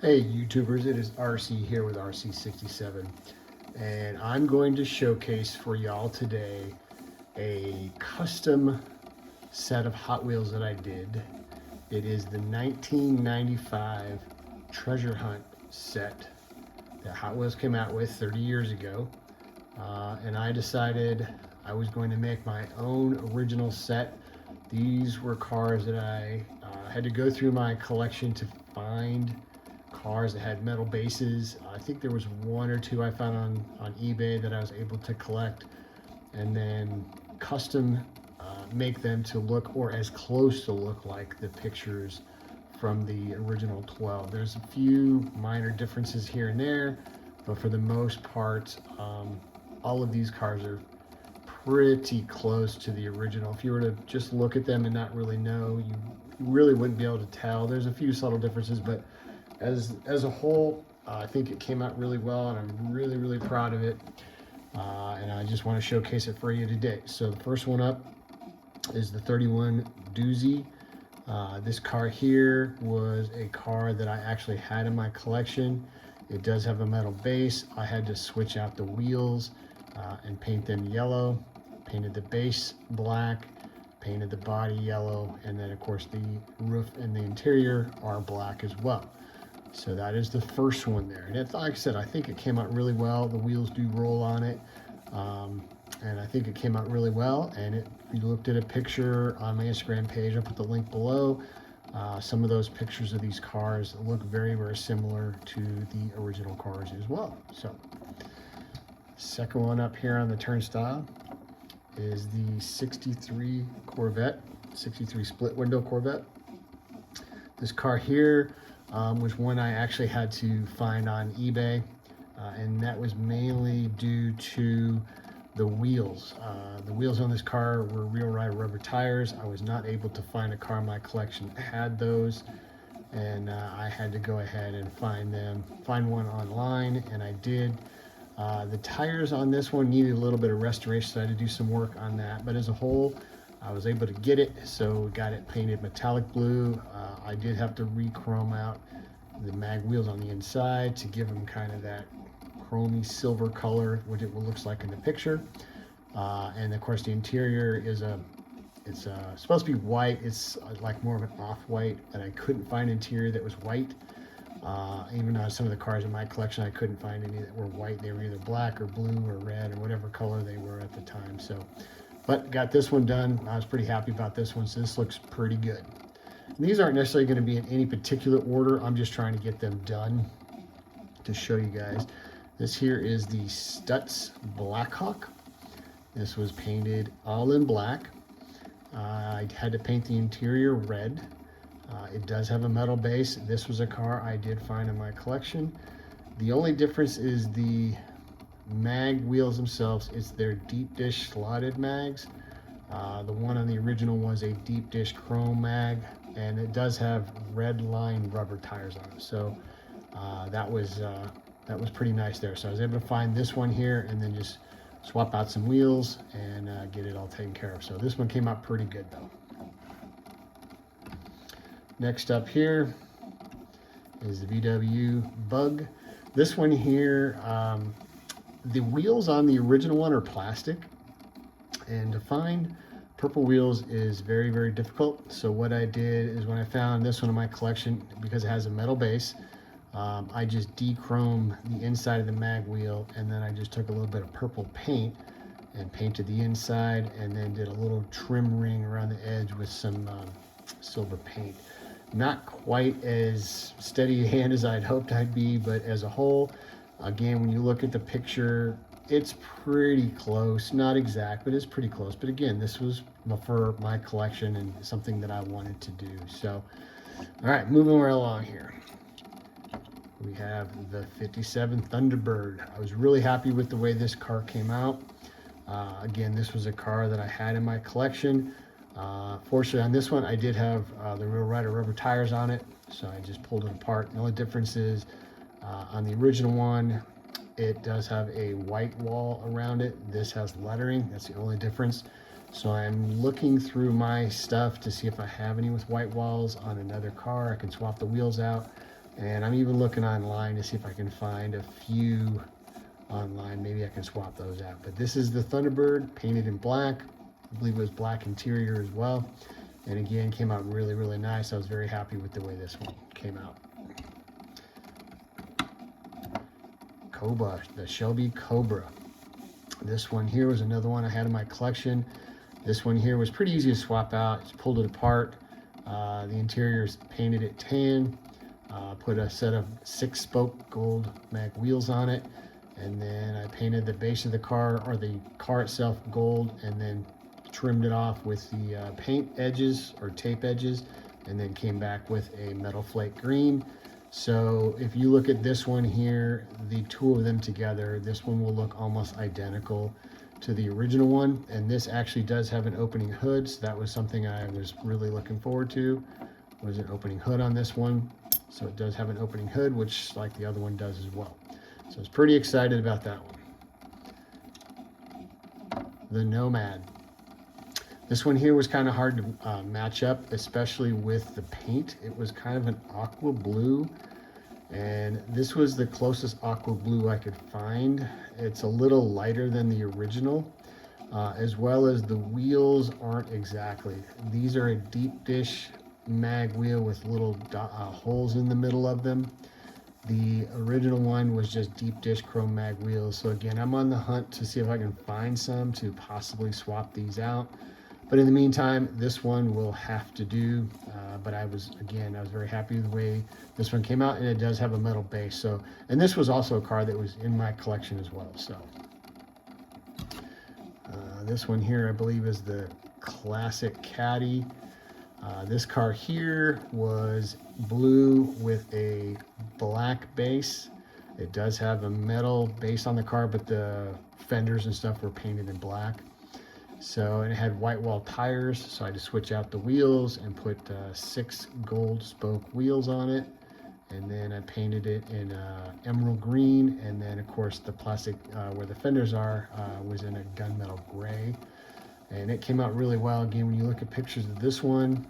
Hey YouTubers, it is RC here with RC67, and I'm going to showcase for y'all today a custom set of Hot Wheels that I did. It is the 1995 Treasure Hunt set that Hot Wheels came out with 30 years ago, and I decided I was going to make my own original set. These were cars that I had to go through my collection to find cars that had metal bases. I think there was one or two I found on eBay that I was able to collect and then custom make them to look or as close to look like the pictures from the original 12. There's a few minor differences here and there, but for the most part, all of these cars are pretty close to the original. If you were to just look at them and not really know, you really wouldn't be able to tell. There's a few subtle differences, but as a whole, I think it came out really well, and I'm really proud of it. And I just want to showcase it for you today. So the first one up is the 31 Doozy. This car here was a car that I actually had in my collection. It does have a metal base. I had to switch out the wheels and paint them yellow. Painted the base black, painted the body yellow, and then of course the roof and the interior are black as well. So that is the first one there. And like I said, I think it came out really well. The wheels do roll on it. And I think it came out really well. And if you looked at a picture on my Instagram page, I'll put the link below. Some of those pictures of these cars look very similar to the original cars as well. So, second one up here on the turnstile is the 63 Corvette, 63 split window Corvette. This car here was one I actually had to find on eBay, and that was mainly due to the wheels. The wheels on this car were Real Ride rubber tires. I was not able to find a car in my collection that had those, and I had to go ahead and find one online, and I did. The tires on this one needed a little bit of restoration, so I had to do some work on that, but as a whole, I was able to get it, so got it painted metallic blue. I did have to re-chrome out the mag wheels on the inside to give them kind of that chromy silver color, which it looks like in the picture. And of course the interior is it's supposed to be white. It's like more of an off-white, and I couldn't find an interior that was white. Even though some of the cars in my collection, I couldn't find any that were white. They were either black or blue or red or whatever color they were at the time. So, but got this one done. I was pretty happy about this one, so this looks pretty good. And these aren't necessarily going to be in any particular order. I'm just trying to get them done to show you guys. This here is the Stutz Blackhawk. This was painted all in black. I had to paint the interior red. It does have a metal base. This was a car I did find in my collection. The only difference is the mag wheels themselves. It's their deep dish slotted mags. The one on the original was a deep dish chrome mag, and it does have red line rubber tires on it. So that was pretty nice there. So I was able to find this one here and then just swap out some wheels and get it all taken care of. So this one came out pretty good though. Next up here is the VW Bug. This one here, the wheels on the original one are plastic, and to find purple wheels is very difficult. So what I did is when I found this one in my collection, because it has a metal base, I just de-chromed the inside of the mag wheel, and then I just took a little bit of purple paint and painted the inside, and then did a little trim ring around the edge with some silver paint. Not quite as steady a hand as I'd hoped I'd be, but as a whole, again, when you look at the picture, it's pretty close. Not exact, but it's pretty close. But again, this was for my collection and something that I wanted to do. So, all right, moving right along here. We have the 57 Thunderbird. I was really happy with the way this car came out. Again, this was a car that I had in my collection. Fortunately on this one, I did have the Real Rider rubber tires on it, so I just pulled it apart. The only difference is on the original one, it does have a white wall around it. This has lettering. That's the only difference. So I'm looking through my stuff to see if I have any with white walls on another car. I can swap the wheels out. And I'm even looking online to see if I can find a few online. Maybe I can swap those out. But this is the Thunderbird painted in black. I believe it was black interior as well. And again, came out really, really nice. I was very happy with the way this one came out. Cobra, the Shelby Cobra. This one here was another one I had in my collection. This one here was pretty easy to swap out. Just pulled it apart. The interior is painted it tan. Put a set of 6-spoke gold mag wheels on it. And then I painted the base of the car, or the car itself, gold, and then trimmed it off with the paint edges or tape edges, and then came back with a metal flake green. So if you look at this one here, the two of them together, this one will look almost identical to the original one. And this actually does have an opening hood, so that was something I was really looking forward to, was an opening hood on this one. So it does have an opening hood, which like the other one does as well. So I was pretty excited about that one. The Nomad. This one here was kind of hard to match up, especially with the paint. It was kind of an aqua blue, and this was the closest aqua blue I could find. It's a little lighter than the original, as well as the wheels aren't exactly. These are a deep dish mag wheel with little holes in the middle of them. The original one was just deep dish chrome mag wheels. So again, I'm on the hunt to see if I can find some to possibly swap these out. But in the meantime, this one will have to do. But I was very happy with the way this one came out, and it does have a metal base. So, and this was also a car that was in my collection as well. So this one here, I believe, is the Classic Caddy. This car here was blue with a black base. It does have a metal base on the car, but the fenders and stuff were painted in black. So, and it had white wall tires, so I had to switch out the wheels and put 6 gold spoke wheels on it. And then I painted it in emerald green, and then of course the plastic where the fenders are was in a gunmetal gray. And it came out really well. Again, when you look at pictures of this one,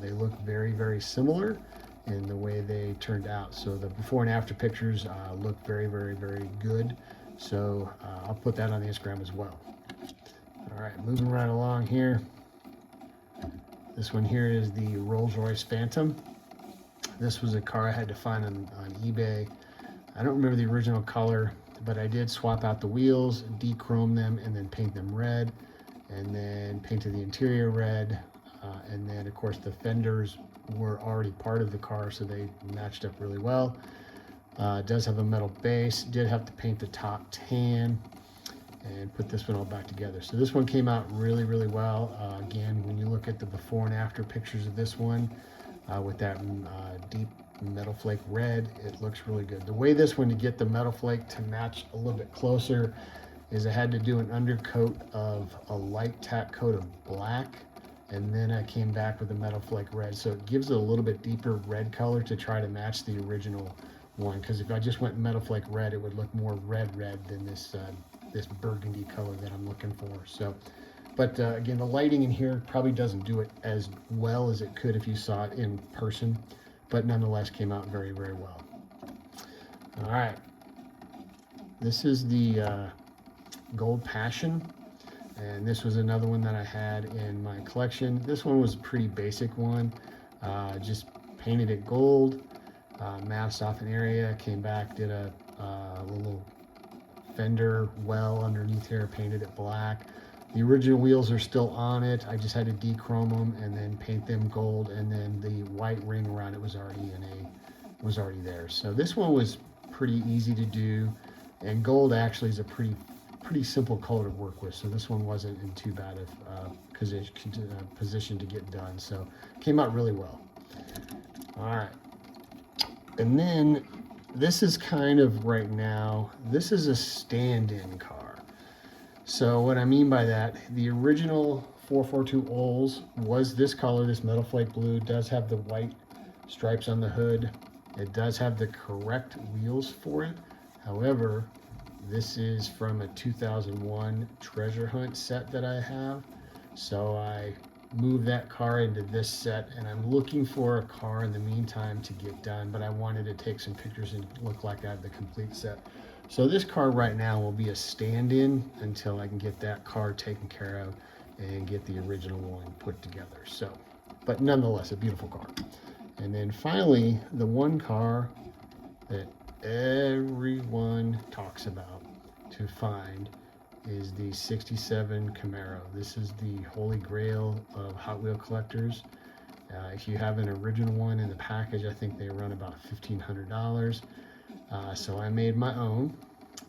they look very, very similar in the way they turned out. So the before and after pictures look very, very, very good. So I'll put that on the Instagram as well. All right, moving right along here. This one here is the Rolls-Royce Phantom. This was a car I had to find on eBay. I don't remember the original color, but I did swap out the wheels, dechrome them, and then paint them red, and then painted the interior red. And then, of course, the fenders were already part of the car, so they matched up really well. It does have a metal base. Did have to paint the top tan and put this one all back together. So this one came out really, really well. Again, when you look at the before and after pictures of this one, with that deep metal flake red, it looks really good. The way this one, to get the metal flake to match a little bit closer, is I had to do an undercoat of a light tack coat of black, and then I came back with a metal flake red. So it gives it a little bit deeper red color to try to match the original one. Because if I just went metal flake red, it would look more red than this this burgundy color that I'm looking for. So, but again, the lighting in here probably doesn't do it as well as it could if you saw it in person, but nonetheless came out very, very well. All right, this is the Gold Passion, and this was another one that I had in my collection. This one was a pretty basic one. Just painted it gold, masked off an area, came back, did a little fender well underneath here, painted it black. The original wheels are still on it. I just had to dechrome them and then paint them gold, and then the white ring around it was already there. So this one was pretty easy to do, and gold actually is a pretty simple color to work with. So this one wasn't in too bad of position to get done. So came out really well. All right, and then this is kind of right now, this is a stand-in car. So what I mean by that, the original 442 Olds was this color, this metal flake blue. It does have the white stripes on the hood. It does have the correct wheels for it. However, this is from a 2001 treasure hunt set that I have. So I move that car into this set, and I'm looking for a car in the meantime to get done, but I wanted to take some pictures and look like I have the complete set. So this car right now will be a stand-in until I can get that car taken care of and get the original one put together. So, but nonetheless, a beautiful car. And then finally, the one car that everyone talks about to find is the 67 Camaro. This is the holy grail of Hot Wheel collectors. If you have an original one in the package, I think they run about $1,500. So I made my own.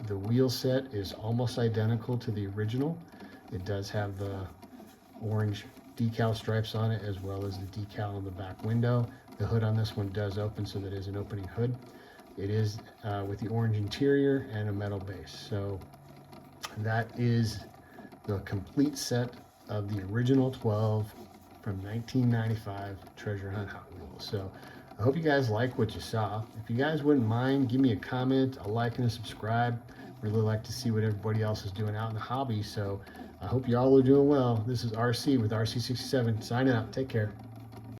The wheel set is almost identical to the original. It does have the orange decal stripes on it, as well as the decal on the back window. The hood on this one does open, so that is an opening hood. It is with the orange interior and a metal base. So that is the complete set of the original 12 from 1995 Treasure Hunt Hot Wheels. So I hope you guys like what you saw. If you guys wouldn't mind, give me a comment, a like, and a subscribe. Really like to see what everybody else is doing out in the hobby. So I hope you all are doing well. This is RC with RC67 signing out. Take care.